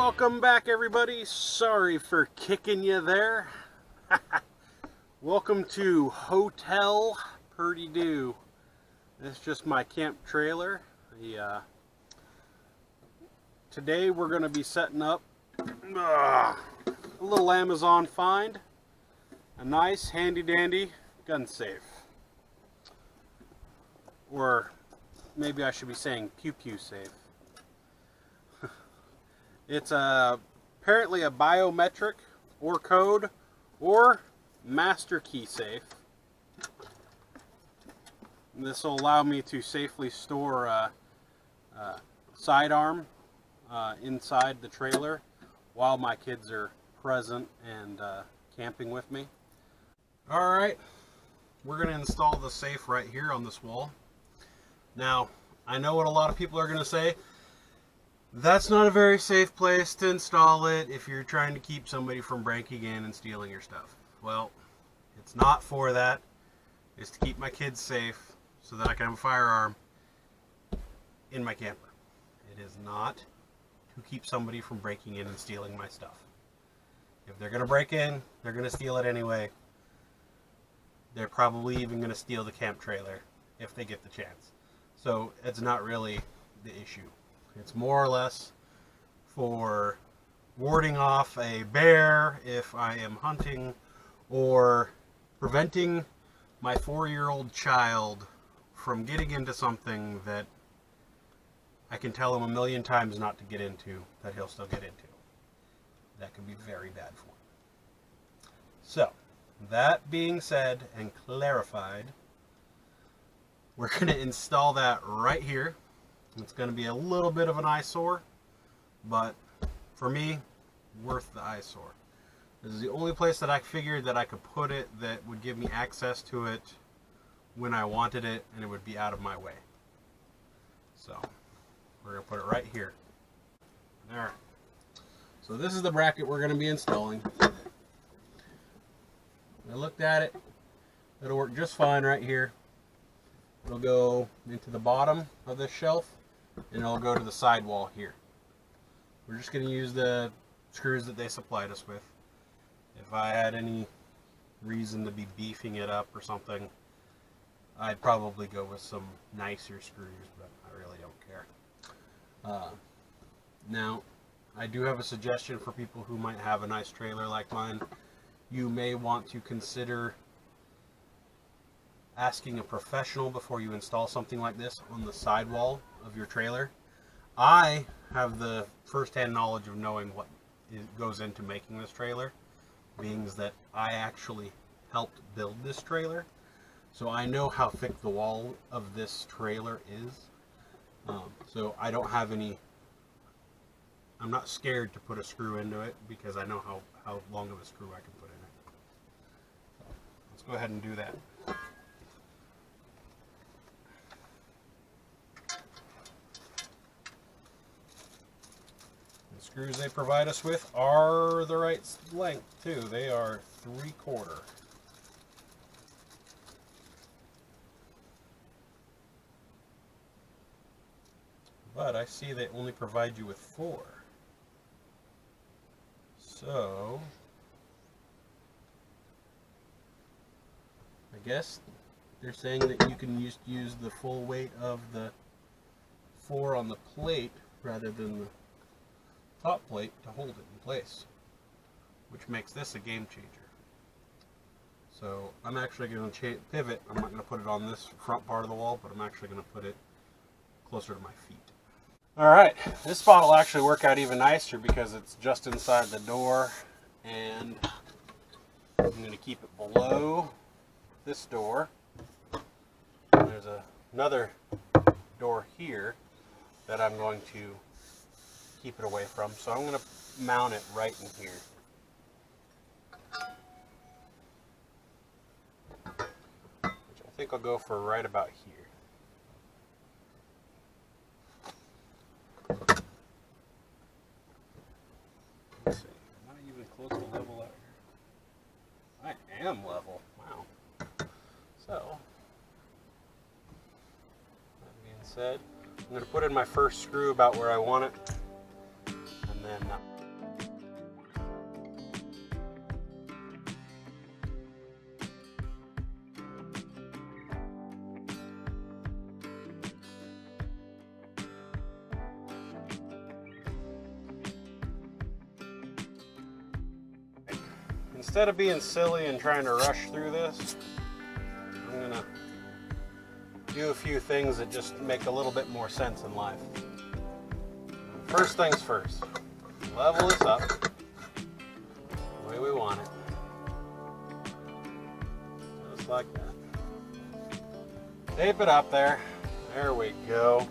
Welcome back, everybody. Sorry for kicking you there. Welcome to Hotel Purdy-Doo. This is just my camp trailer. Today we're going to be setting up a little Amazon find. A nice handy-dandy gun safe. Or maybe I should be saying pew-pew safe. It's apparently a biometric or code or master key safe. This will allow me to safely store a sidearm inside the trailer while my kids are present and camping with me. Alright, we're going to install the safe right here on this wall. Now, I know what a lot of people are going to say. That's not a very safe place to install it if you're trying to keep somebody from breaking in and stealing your stuff. Well, it's not for that. It's to keep my kids safe so that I can have a firearm in my camper. It is not to keep somebody from breaking in and stealing my stuff. If they're going to break in, they're going to steal it anyway. They're probably even going to steal the camp trailer if they get the chance. So it's not really the issue. It's more or less for warding off a bear if I am hunting, or preventing my 4-year-old child from getting into something that I can tell him a million times not to get into, that he'll still get into. That could be very bad for him. So, that being said and clarified, we're going to install that right here. It's going to be a little bit of an eyesore, but for me, worth the eyesore. This is the only place that I figured that I could put it that would give me access to it when I wanted it, and it would be out of my way. So, we're going to put it right here. Alright. So this is the bracket we're going to be installing. I looked at it. It'll work just fine right here. It'll go into the bottom of this shelf, and it'll go to the sidewall here. We're just going to use the screws that they supplied us with. If I had any reason to be beefing it up or something, I'd probably go with some nicer screws, but I really don't care. Now, I do have a suggestion for people who might have a nice trailer like mine. You may want to consider asking a professional before you install something like this on the sidewall of your trailer. I have the first-hand knowledge of knowing what goes into making this trailer, being that I actually helped build this trailer, so I know how thick the wall of this trailer is. So I don't have any, I'm not scared to put a screw into it because I know how long of a screw I can put in it. So let's go ahead and do that. The screws they provide us with are the right length too. They are 3/4. But I see they only provide you with 4. So I guess they're saying that you can use the full weight of the 4 on the plate rather than the top plate to hold it in place, which makes this a game changer. So I'm actually going to pivot. I'm not going to put it on this front part of the wall, but I'm actually going to put it closer to my feet. Alright, this spot will actually work out even nicer because it's just inside the door, and I'm going to keep it below this door. There's another door here that I'm going to keep it away from, so I'm going to mount it right in here. Which I think I'll go for right about here. Let's see, am I even close to level out here? I am level, wow. So, that being said, I'm going to put in my first screw about where I want it, and then instead of being silly and trying to rush through this, I'm gonna do a few things that just make a little bit more sense in life. First things first, level this up the way we want it. Just like that. Tape it up there. There we go.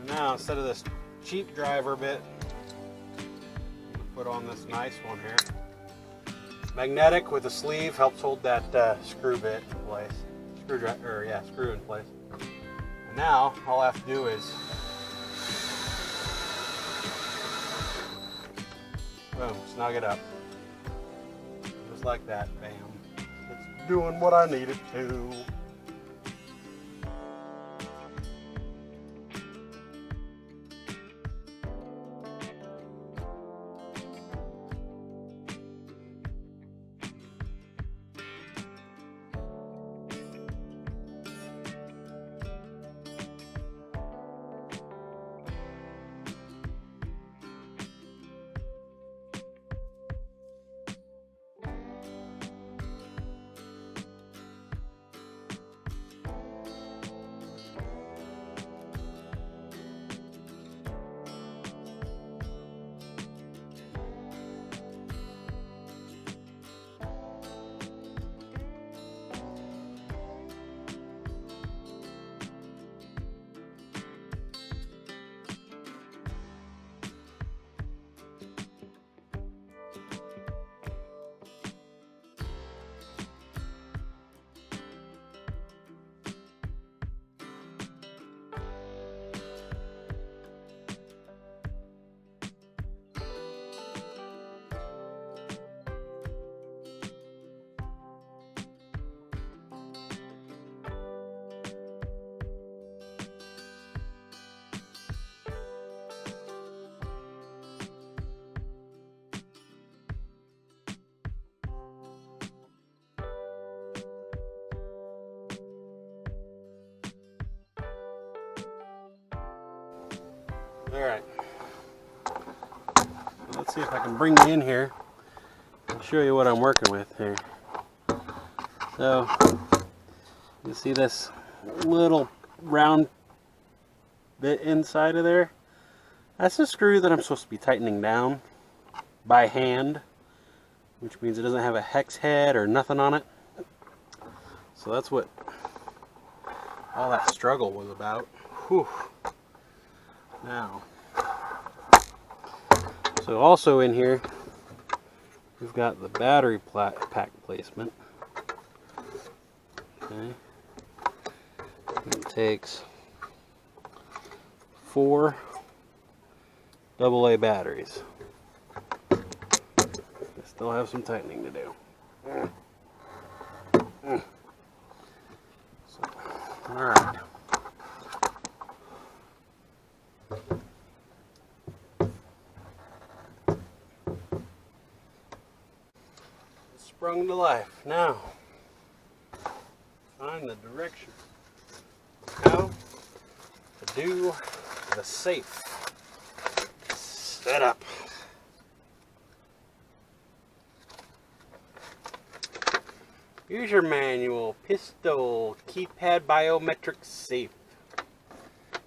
And now instead of this cheap driver bit, put on this nice one here. Magnetic with a sleeve, helps hold that screw bit in place. Screw in place. And now all I have to do is boom, snug it up. Just like that, bam. It's doing what I need it to. Alright, let's see if I can bring you in here and show you what I'm working with here. So, you see this little round bit inside of there? That's a screw that I'm supposed to be tightening down by hand, which means it doesn't have a hex head or nothing on it. So that's what all that struggle was about. Whew. Now, so also in here, we've got the battery pack placement. Okay, it takes 4 AA batteries. I still have some tightening to do. So, all right. Sprung to life. Now, find the direction how to do the safe setup. Here's your manual. Pistol keypad biometric safe.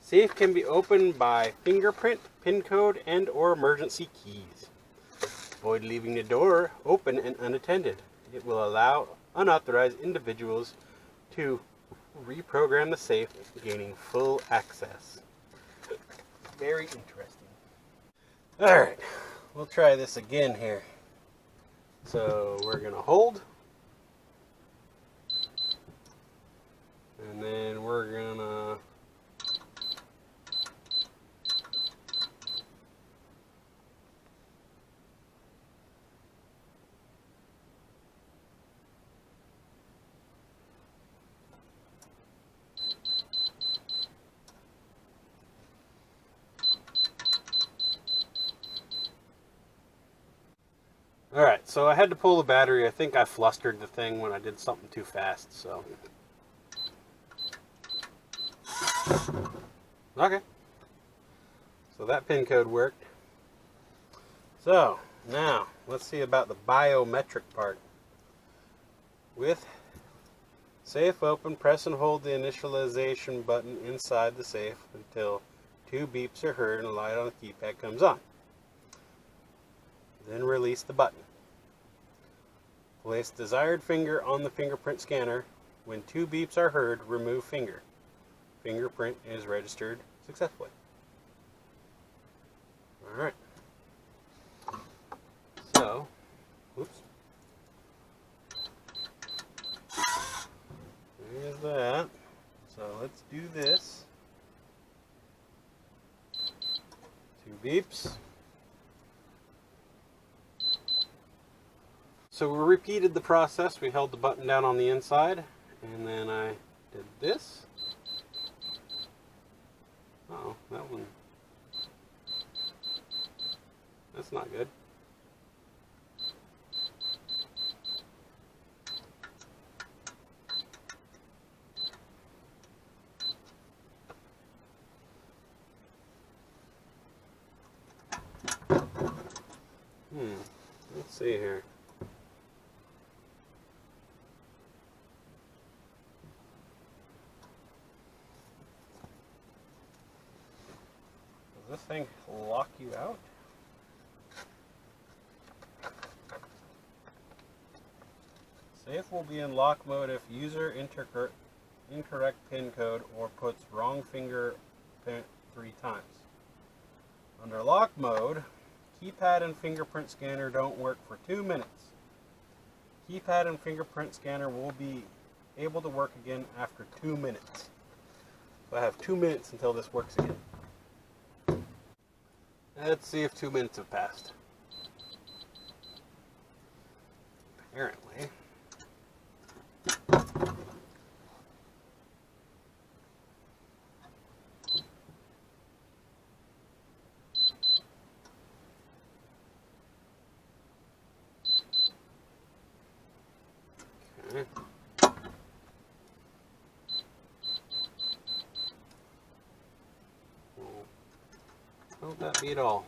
Safe can be opened by fingerprint, pin code, and or emergency keys. Avoid leaving the door open and unattended. It will allow unauthorized individuals to reprogram the safe, gaining full access. Very interesting. Alright, we'll try this again here. So we're going to hold. And then we're going to Alright, so I had to pull the battery. I think I flustered the thing when I did something too fast, so. Okay. So that pin code worked. So, Now, let's see about the biometric part. With safe open, press and hold the initialization button inside the safe until 2 beeps are heard and a light on the keypad comes on. Then release the button. Place desired finger on the fingerprint scanner. When 2 beeps are heard, remove finger. Fingerprint is registered successfully. Alright. So, whoops. There's that. So let's do this. 2 beeps. So we repeated the process. We held the button down on the inside, and then I did this. Uh-oh, that one. That's not good. Let's see here. Does this thing lock you out? Safe will be in lock mode if user incorrect pin code or puts wrong fingerprint 3 times. Under lock mode, keypad and fingerprint scanner don't work for 2 minutes. Keypad and fingerprint scanner will be able to work again after 2 minutes. So I have 2 minutes until this works again. Let's see if 2 minutes have passed. Apparently. Okay. Don't that beat all?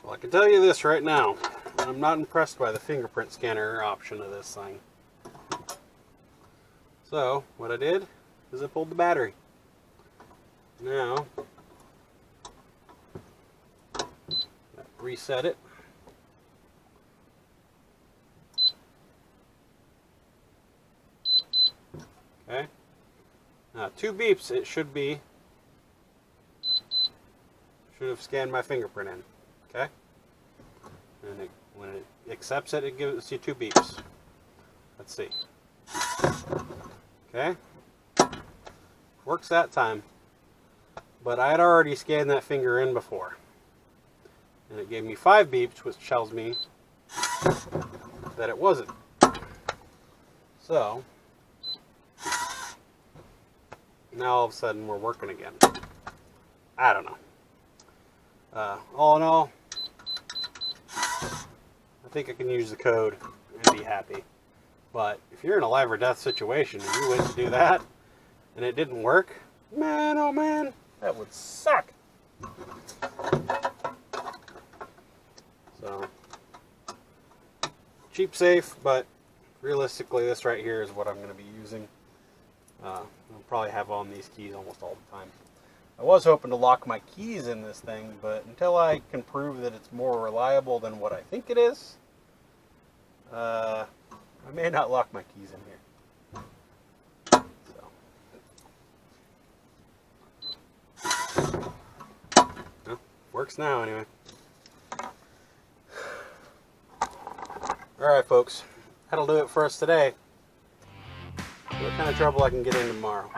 Well, I can tell you this right now. I'm not impressed by the fingerprint scanner option of this thing. So, what I did is I pulled the battery. Now, reset it. Okay. Now, 2 beeps, it should have scanned my fingerprint in. Okay. And when it accepts it, it gives you 2 beeps. Let's see. Okay. Works that time. But I had already scanned that finger in before. And it gave me 5 beeps, which tells me that it wasn't. So, now all of a sudden we're working again. I don't know. All in all, I think I can use the code and be happy. But if you're in a life or death situation and you went to do that and it didn't work, man, oh man, that would suck. So, cheap, safe, but realistically this right here is what I'm going to be using. I'll probably have on these keys almost all the time. I was hoping to lock my keys in this thing, but until I can prove that it's more reliable than what I think it is, I may not lock my keys in here. So. Well, works now anyway. Alright folks, that'll do it for us today. See what kind of trouble I can get in tomorrow.